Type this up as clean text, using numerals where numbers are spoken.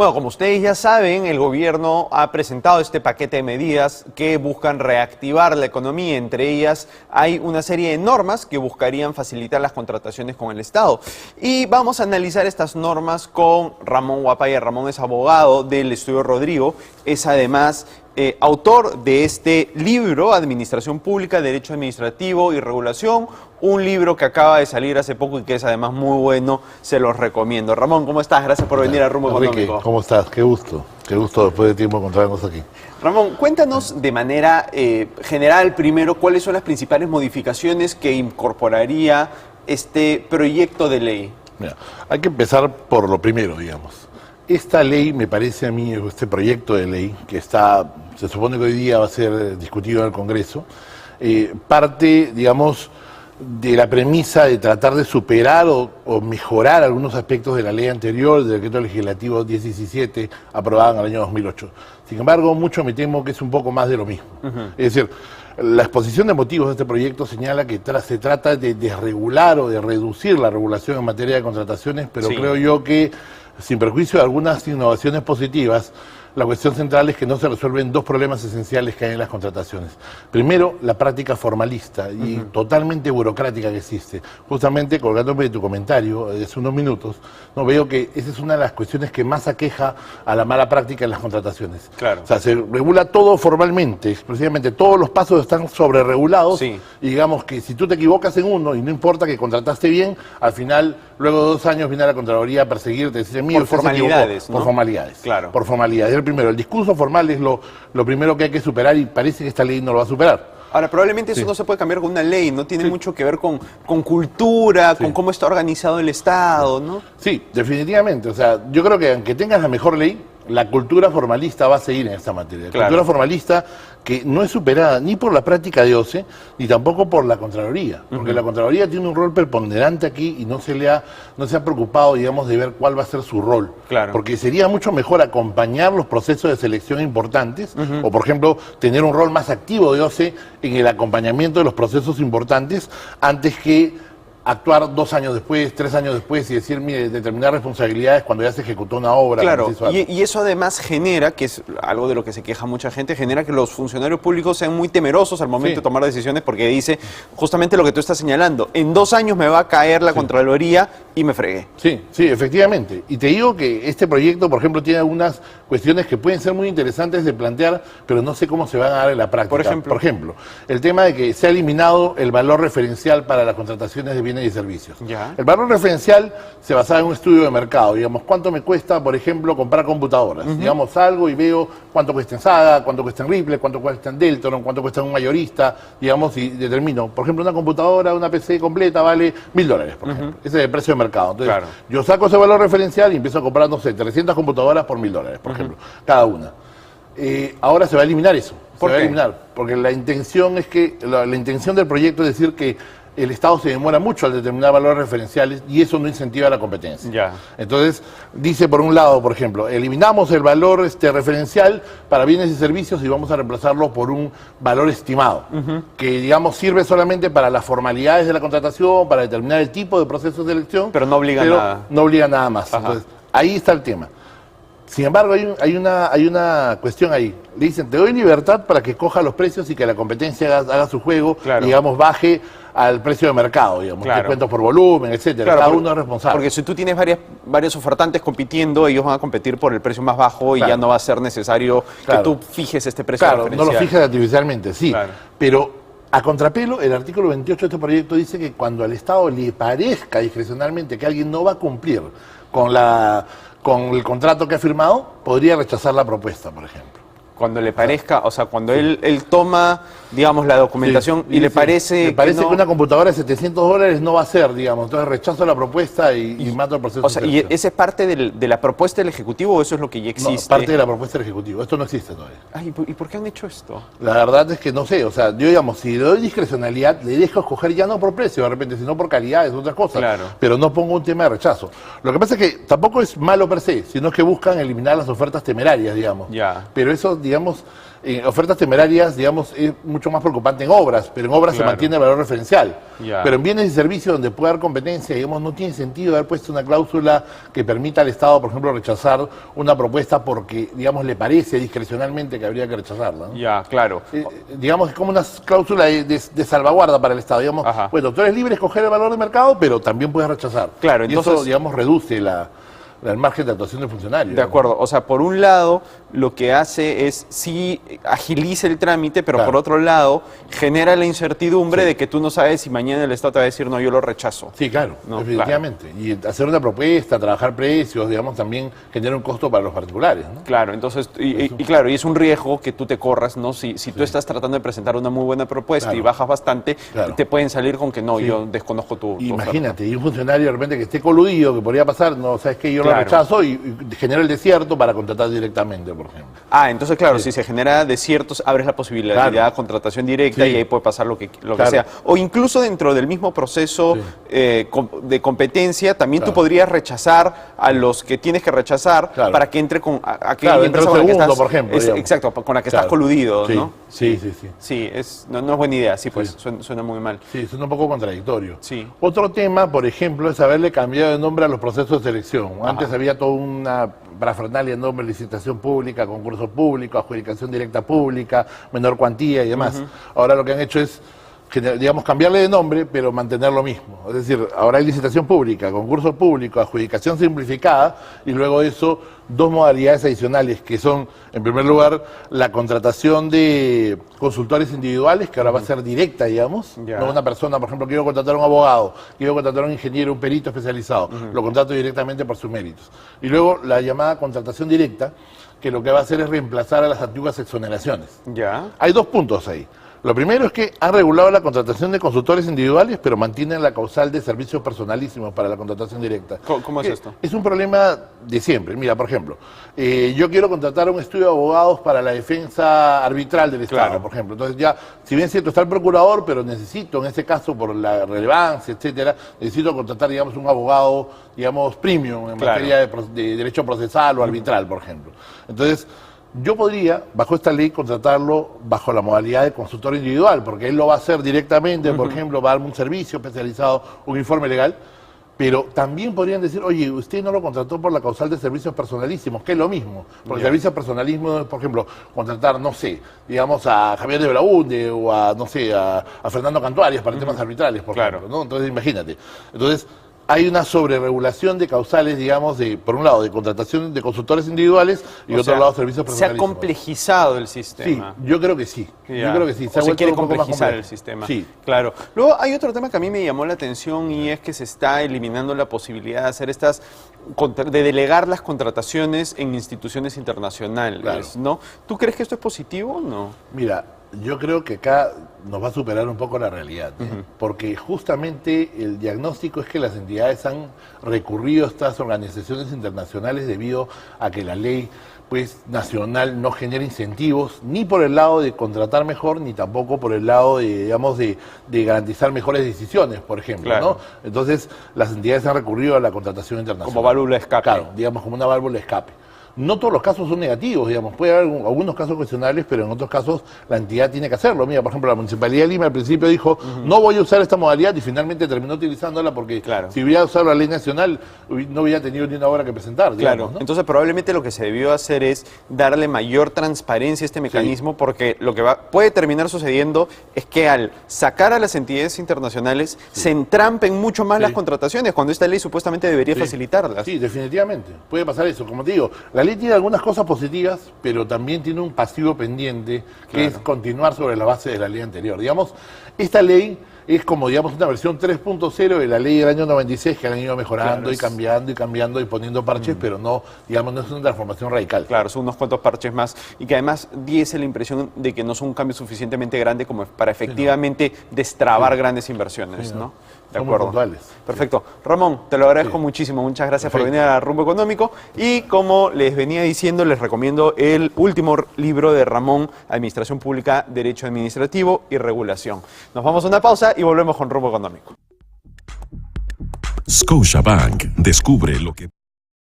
Bueno, como ustedes ya saben, el gobierno ha presentado este paquete de medidas que buscan reactivar la economía. Entre ellas hay una serie de normas que buscarían facilitar las contrataciones con el Estado. Y vamos a analizar estas normas con Ramón Guapaya. Ramón es abogado del Estudio Rodrigo, es además autor de este libro, Administración Pública, Derecho Administrativo y Regulación, un libro que acaba de salir hace poco y que es además muy bueno, se los recomiendo. Ramón, ¿cómo estás? Gracias por venir a Rumbo Económico. ¿Cómo estás? Qué gusto después de tiempo encontrarnos aquí. Ramón, cuéntanos de manera general primero cuáles son las principales modificaciones que incorporaría este proyecto de ley. Mira, hay que empezar por lo primero, digamos. Esta ley, me parece a mí, este proyecto de ley, que se supone que hoy día va a ser discutido en el Congreso, parte, digamos, de la premisa de tratar de superar o mejorar algunos aspectos de la ley anterior, del decreto legislativo 1017, aprobado en el año 2008. Sin embargo, mucho me temo que es un poco más de lo mismo. Es decir, la exposición de motivos de este proyecto señala que se trata de desregular o de reducir la regulación en materia de contrataciones, pero sí, creo yo que, sin perjuicio de algunas innovaciones positivas, la cuestión central es que no se resuelven dos problemas esenciales que hay en las contrataciones. Primero, la práctica formalista y totalmente burocrática que existe. Justamente, colgándome de tu comentario de hace unos minutos, veo que esa es una de las cuestiones que más aqueja a la mala práctica en las contrataciones. Claro. O sea, se regula todo formalmente, exclusivamente todos los pasos están sobreregulados, sí, y digamos que si tú te equivocas en uno y no importa que contrataste bien, al final, luego de 2 años, viene a la Contraloría a perseguirte, decir, por formalidades, ¿no? Por formalidades. Claro. Por formalidades. El discurso formal es lo primero que hay que superar y parece que esta ley no lo va a superar. Ahora, probablemente eso no se puede cambiar con una ley, no tiene mucho que ver con cultura, con cómo está organizado el Estado, ¿no? Sí, definitivamente. O sea, yo creo que aunque tengas la mejor ley, la cultura formalista va a seguir en esta materia. La cultura formalista que no es superada ni por la práctica de OCE, ni tampoco por la Contraloría. Porque la Contraloría tiene un rol preponderante aquí y no se ha preocupado, digamos, de ver cuál va a ser su rol. Claro. Porque sería mucho mejor acompañar los procesos de selección importantes, o por ejemplo, tener un rol más activo de OCE en el acompañamiento de los procesos importantes, antes que actuar 2 años después, 3 años después y decir, mire, determinar responsabilidades cuando ya se ejecutó una obra. Claro, y eso además genera, que es algo de lo que se queja mucha gente, genera que los funcionarios públicos sean muy temerosos al momento de tomar decisiones, porque dice justamente lo que tú estás señalando, en 2 años me va a caer la Contraloría y me fregué. Sí, efectivamente. Y te digo que este proyecto, por ejemplo, tiene algunas cuestiones que pueden ser muy interesantes de plantear, pero no sé cómo se van a dar en la práctica. Por ejemplo, el tema de que se ha eliminado el valor referencial para las contrataciones de bienes y servicios. Ya. El valor referencial se basaba en un estudio de mercado, digamos, cuánto me cuesta, por ejemplo, comprar computadoras. Digamos, salgo y veo cuánto cuesta en Saga, cuánto cuesta en Ripley, cuánto cuesta en Deltron, cuánto cuesta en un mayorista, digamos, y determino, por ejemplo, una computadora, una PC completa vale $1000, por ejemplo. Ese es el precio de mercado. Entonces, yo saco ese valor referencial y empiezo a comprar, no sé, 300 computadoras por $1000, por ejemplo, cada una. Ahora se va a eliminar eso. Se va a eliminar, porque la intención es que, la intención del proyecto es decir que el Estado se demora mucho al determinar valores referenciales y eso no incentiva la competencia. Ya. Entonces, dice por un lado, por ejemplo, eliminamos el valor referencial para bienes y servicios y vamos a reemplazarlo por un valor estimado, que, digamos, sirve solamente para las formalidades de la contratación, para determinar el tipo de proceso de selección, pero no obliga nada. No obliga nada más. Entonces, ahí está el tema. Sin embargo, hay una cuestión ahí. Le dicen, te doy libertad para que coja los precios y que la competencia haga su juego, digamos, baje al precio de mercado, digamos, descuentos por volumen, etcétera. Cada uno es responsable. Porque si tú tienes varios ofertantes compitiendo, ellos van a competir por el precio más bajo y ya no va a ser necesario que tú fijes este precio referencial. No lo fijes artificialmente, pero a contrapelo, el artículo 28 de este proyecto dice que cuando al Estado le parezca discrecionalmente que alguien no va a cumplir con el contrato que ha firmado, podría rechazar la propuesta, por ejemplo. Cuando le parezca, o sea, cuando él toma, digamos, la documentación y le parece que una computadora de $700 no va a ser, digamos, entonces rechazo la propuesta y mato el proceso. O sea, ¿y ese es parte de la propuesta del Ejecutivo o eso es lo que ya existe? No, parte de la propuesta del Ejecutivo. Esto no existe todavía. Ay, ¿y por qué han hecho esto? La verdad es que no sé, o sea, yo, digamos, si le doy discrecionalidad, le dejo escoger ya no por precio, de repente, sino por calidad, es otra cosa. Pero no pongo un tema de rechazo. Lo que pasa es que tampoco es malo per se, sino que buscan eliminar las ofertas temerarias, digamos. Pero eso, digamos, digamos, ofertas temerarias, digamos, es mucho más preocupante en obras, pero en obras se mantiene el valor referencial. Pero en bienes y servicios donde puede haber competencia, digamos, no tiene sentido haber puesto una cláusula que permita al Estado, por ejemplo, rechazar una propuesta porque, digamos, le parece discrecionalmente que habría que rechazarla, ¿no? Ya, claro. Digamos, es como una cláusula de salvaguarda para el Estado. Digamos, bueno, tú eres libre de escoger el valor de mercado, pero también puedes rechazar. Claro, entonces, y eso, digamos, reduce el margen de actuación del funcionario. De acuerdo, o sea, por un lado lo que hace es sí agiliza el trámite, pero por otro lado genera la incertidumbre de que tú no sabes si mañana el Estado te va a decir no, yo lo rechazo. Sí, claro, definitivamente. Y hacer una propuesta, trabajar precios, digamos, también genera un costo para los particulares, ¿no? Claro, entonces, y claro, y es un riesgo que tú te corras, ¿no? Si tú estás tratando de presentar una muy buena propuesta y bajas bastante, te pueden salir con que no, yo desconozco tu Imagínate, y un funcionario de repente que esté coludido, que podría pasar, no, sabes que yo lo rechazo y genera el desierto para contratar directamente, por ejemplo. Entonces, claro, si se genera desiertos, abres la posibilidad de contratación directa y ahí puede pasar lo que sea. O incluso dentro del mismo proceso de competencia, también tú podrías rechazar a los que tienes que rechazar para que entre con aquella empresa con la que estás, por ejemplo, exacto, con la que estás coludido, ¿no? Sí, no es buena idea, pues suena muy mal. Sí, suena un poco contradictorio. Sí. Otro tema, por ejemplo, es haberle cambiado de nombre a los procesos de selección. Antes había toda una parafernalia de nombre, licitación pública, concurso público, adjudicación directa pública, menor cuantía y demás. Ahora lo que han hecho es, digamos, cambiarle de nombre, pero mantener lo mismo. Es decir, ahora hay licitación pública, concurso público, adjudicación simplificada, y luego de eso, dos modalidades adicionales, que son, en primer lugar, la contratación de consultores individuales, que ahora va a ser directa, digamos. No una persona, por ejemplo, quiero contratar a un abogado, quiero contratar a un ingeniero, un perito especializado, lo contrato directamente por sus méritos. Y luego la llamada contratación directa, que lo que va a hacer es reemplazar a las antiguas exoneraciones. Hay dos puntos ahí. Lo primero es que han regulado la contratación de consultores individuales, pero mantienen la causal de servicios personalísimos para la contratación directa. ¿Cómo es esto? Es un problema de siempre. Mira, por ejemplo, yo quiero contratar un estudio de abogados para la defensa arbitral del Estado, por ejemplo. Entonces ya, si bien es cierto, está el procurador, pero necesito, en este caso, por la relevancia, etcétera, necesito contratar, digamos, un abogado, digamos, premium en materia de derecho procesal o arbitral, por ejemplo. Entonces, yo podría, bajo esta ley, contratarlo bajo la modalidad de consultor individual, porque él lo va a hacer directamente, por ejemplo, va a darme un servicio especializado, un informe legal, pero también podrían decir, oye, usted no lo contrató por la causal de servicios personalísimos, que es lo mismo, porque servicios personalismo es, por ejemplo, contratar, no sé, digamos, a Javier de Belaúnde o a, no sé, a Fernando Cantuarias para temas arbitrales, por ejemplo, ¿no? Entonces, imagínate. Entonces, hay una sobreregulación de causales, digamos, por un lado, de contratación de consultores individuales y otro lado, servicios personalísimos. Se ha complejizado el sistema. Sí, yo creo que sí. Yo creo que sí. Se quiere complejizar el sistema. Sí. Claro. Luego hay otro tema que a mí me llamó la atención y es que se está eliminando la posibilidad de hacer de delegar las contrataciones en instituciones internacionales, ¿no? ¿Tú crees que esto es positivo o no? Mira, yo creo que acá nos va a superar un poco la realidad, porque justamente el diagnóstico es que las entidades han recurrido a estas organizaciones internacionales debido a que la ley nacional no genera incentivos ni por el lado de contratar mejor ni tampoco por el lado de, digamos, de garantizar mejores decisiones, por ejemplo, ¿no? Entonces las entidades han recurrido a la contratación internacional como válvula de escape. Claro, digamos, como una válvula de escape. No todos los casos son negativos, digamos, puede haber algunos casos cuestionables, pero en otros casos la entidad tiene que hacerlo. Mira, por ejemplo, la Municipalidad de Lima al principio dijo, no voy a usar esta modalidad y finalmente terminó utilizándola porque si hubiera usado la ley nacional no hubiera tenido ni una obra que presentar. Digamos, ¿no? Entonces probablemente lo que se debió hacer es darle mayor transparencia a este mecanismo porque lo que puede terminar sucediendo es que al sacar a las entidades internacionales se entrampen mucho más las contrataciones cuando esta ley supuestamente debería facilitarlas. Sí, definitivamente. Puede pasar eso. Como te digo, la ley tiene algunas cosas positivas, pero también tiene un pasivo pendiente, que es continuar sobre la base de la ley anterior. Digamos, esta ley es como, digamos, una versión 3.0 de la ley del año 96 que han ido mejorando y cambiando y poniendo parches, pero no, digamos, no es una transformación radical. Claro, son unos cuantos parches más y que además diese la impresión de que no son un cambio suficientemente grande como para efectivamente destrabar grandes inversiones, ¿no? De acuerdo. Perfecto. Ramón, te lo agradezco muchísimo. Muchas gracias por venir a Rumbo Económico. Y como les venía diciendo, les recomiendo el último libro de Ramón, Administración Pública, Derecho Administrativo y Regulación. Nos vamos a una pausa y volvemos con Rumbo Económico. Scotiabank. Descubre lo que...